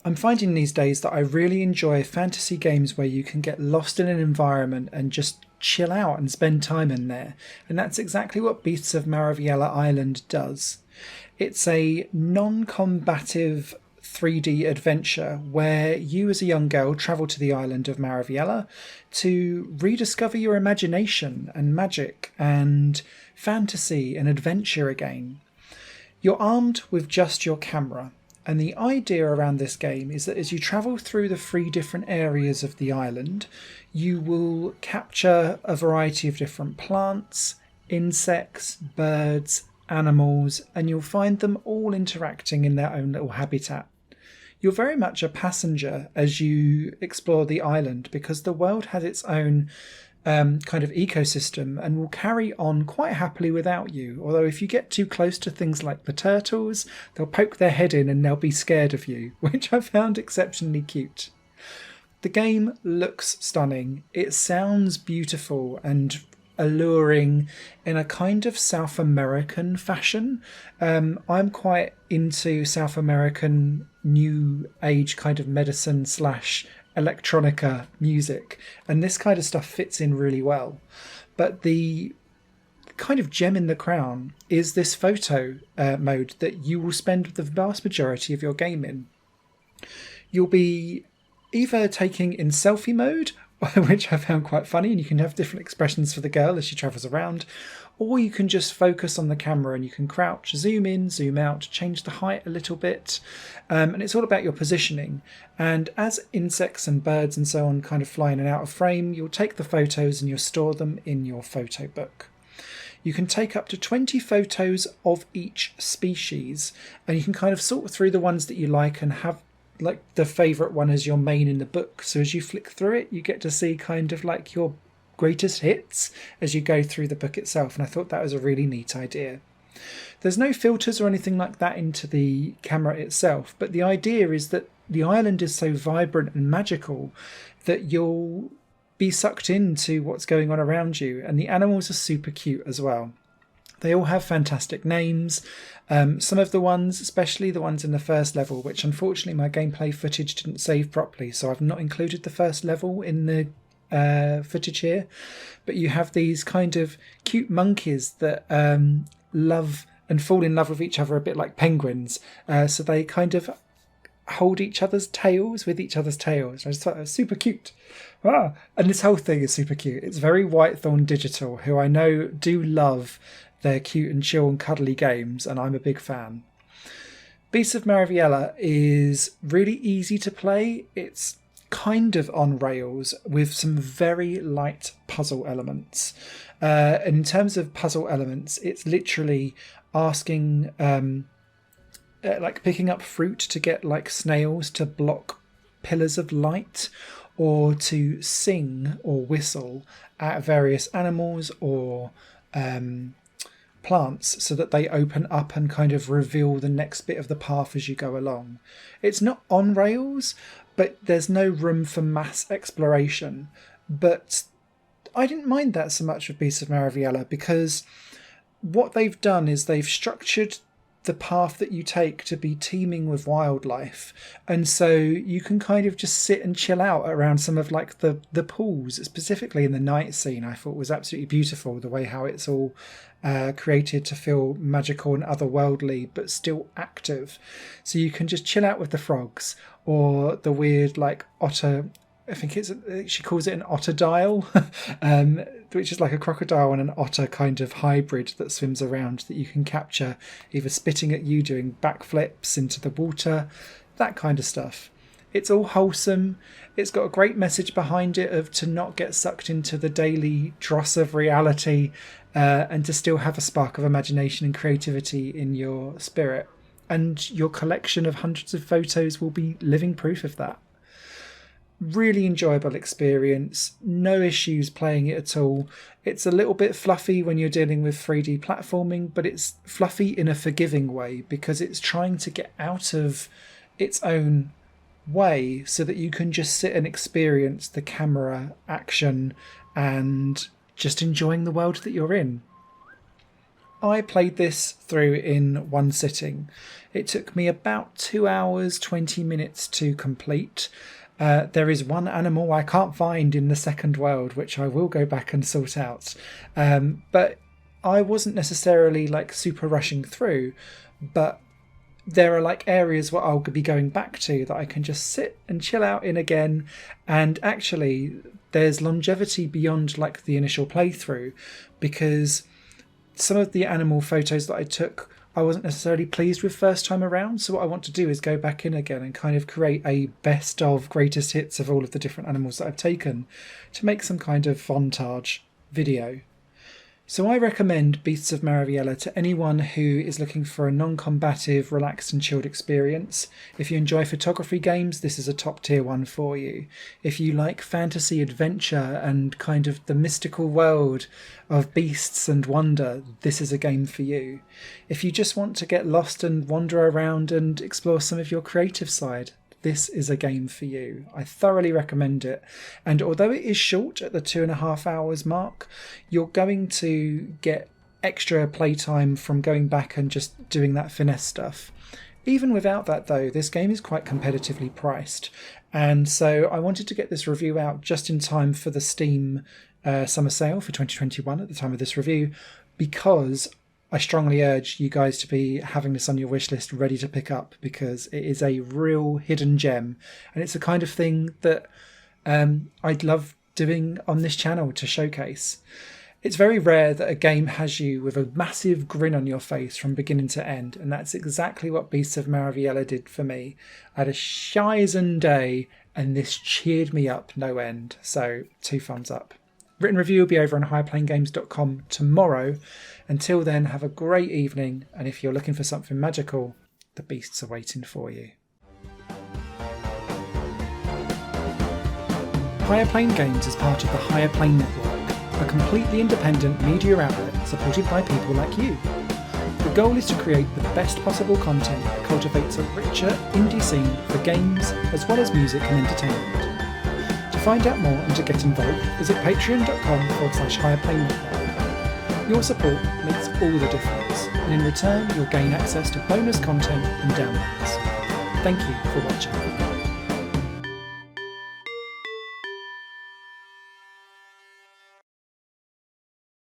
I'm finding these days that I really enjoy fantasy games where you can get lost in an environment and just chill out and spend time in there. And that's exactly what Beasts of Maravilla Island does. It's a non combative 3D adventure where you, as a young girl, travel to the island of Maravilla to rediscover your imagination and magic and fantasy and adventure again. You're armed with just your camera, and the idea around this game is that as you travel through the three different areas of the island, you will capture a variety of different plants, insects, birds, animals, and you'll find them all interacting in their own little habitat. You're very much a passenger as you explore the island because the world has its own kind of ecosystem and will carry on quite happily without you. Although if you get too close to things like the turtles, they'll poke their head in and they'll be scared of you, which I found exceptionally cute. The game looks stunning. It sounds beautiful and alluring in a kind of South American fashion. I'm quite into South American new age kind of medicine slash electronica music, and this kind of stuff fits in really well. But the kind of gem in the crown is this photo mode that you will spend the vast majority of your game in. You'll be either taking in selfie mode, which I found quite funny, and you can have different expressions for the girl as she travels around, or you can just focus on the camera and you can crouch, zoom in, zoom out, change the height a little bit, and it's all about your positioning. And as insects and birds and so on kind of fly in and out of frame, you'll take the photos and you'll store them in your photo book. You can take up to 20 photos of each species, and you can kind of sort through the ones that you like and have like the favourite one as your main in the book. So as you flick through it, you get to see kind of like your greatest hits as you go through the book itself, and I thought that was a really neat idea. There's no filters or anything like that into the camera itself, but the idea is that the island is so vibrant and magical that you'll be sucked into what's going on around you, and the animals are super cute as well. They all have fantastic names. Some of the ones, especially the ones in the first level, which unfortunately my gameplay footage didn't save properly, so I've not included the first level in the footage here. But you have these kind of cute monkeys that love and fall in love with each other a bit like penguins. So they kind of hold each other's tails with each other's tails. I just thought that was super cute. And this whole thing is super cute. It's very Whitethorn Digital, who I know do love their cute and chill and cuddly games, and I'm a big fan. Beasts of Maravilla is really easy to play. It's kind of on rails with some very light puzzle elements. And in terms of puzzle elements, it's literally asking, like picking up fruit to get like snails to block pillars of light, or to sing or whistle at various animals or plants so that they open up and kind of reveal the next bit of the path as you go along. It's not on rails, but there's no room for mass exploration. But I didn't mind that so much with Beasts of Maravilla, because what they've done is they've structured the path that you take to be teeming with wildlife, and so you can kind of just sit and chill out around some of like the pools, specifically in the night scene. I thought was absolutely beautiful, the way how it's all created to feel magical and otherworldly but still active. So you can just chill out with the frogs or the weird like otter, I think she calls it an otterdile, which is like a crocodile and an otter kind of hybrid that swims around, that you can capture either spitting at you, doing backflips into the water, that kind of stuff. It's all wholesome. It's got a great message behind it of to not get sucked into the daily dross of reality, and to still have a spark of imagination and creativity in your spirit. And your collection of hundreds of photos will be living proof of that. Really enjoyable experience, no issues playing it at all. It's a little bit fluffy when you're dealing with 3D platforming, but it's fluffy in a forgiving way because it's trying to get out of its own way so that you can just sit and experience the camera action and just enjoying the world that you're in. I played this through in one sitting. It took me about 2 hours, 20 minutes to complete. There is one animal I can't find in the second world, which I will go back and sort out. But I wasn't necessarily like super rushing through, but there are like areas where I'll be going back to that I can just sit and chill out in again. And actually, there's longevity beyond like the initial playthrough, because some of the animal photos that I took, I wasn't necessarily pleased with first time around. So what I want to do is go back in again and kind of create a best of greatest hits of all of the different animals that I've taken to make some kind of montage video. So I recommend Beasts of Maravilla to anyone who is looking for a non-combative, relaxed and chilled experience. If you enjoy photography games, this is a top tier one for you. If you like fantasy adventure and kind of the mystical world of beasts and wonder, this is a game for you. If you just want to get lost and wander around and explore some of your creative side, this is a game for you. I thoroughly recommend it. And although it is short at the 2.5 hours mark, you're going to get extra playtime from going back and just doing that finesse stuff. Even without that though, this game is quite competitively priced. And so I wanted to get this review out just in time for the Steam summer sale for 2021 at the time of this review, because I strongly urge you guys to be having this on your wish list ready to pick up, because it is a real hidden gem. And it's the kind of thing that I'd love doing on this channel to showcase. It's very rare that a game has you with a massive grin on your face from beginning to end. And that's exactly what Beasts of Maravilla did for me. I had a shizen day and this cheered me up no end. So 2 thumbs up. Written review will be over on highplayinggames.com tomorrow. Until then, have a great evening, and if you're looking for something magical, the beasts are waiting for you. Higher Plane Games is part of the Higher Plane Network, a completely independent media outlet supported by people like you. The goal is to create the best possible content that cultivates a richer indie scene for games as well as music and entertainment. To find out more and to get involved, visit patreon.com/higherplanenetwork. Your support makes all the difference, and in return you'll gain access to bonus content and downloads. Thank you for watching.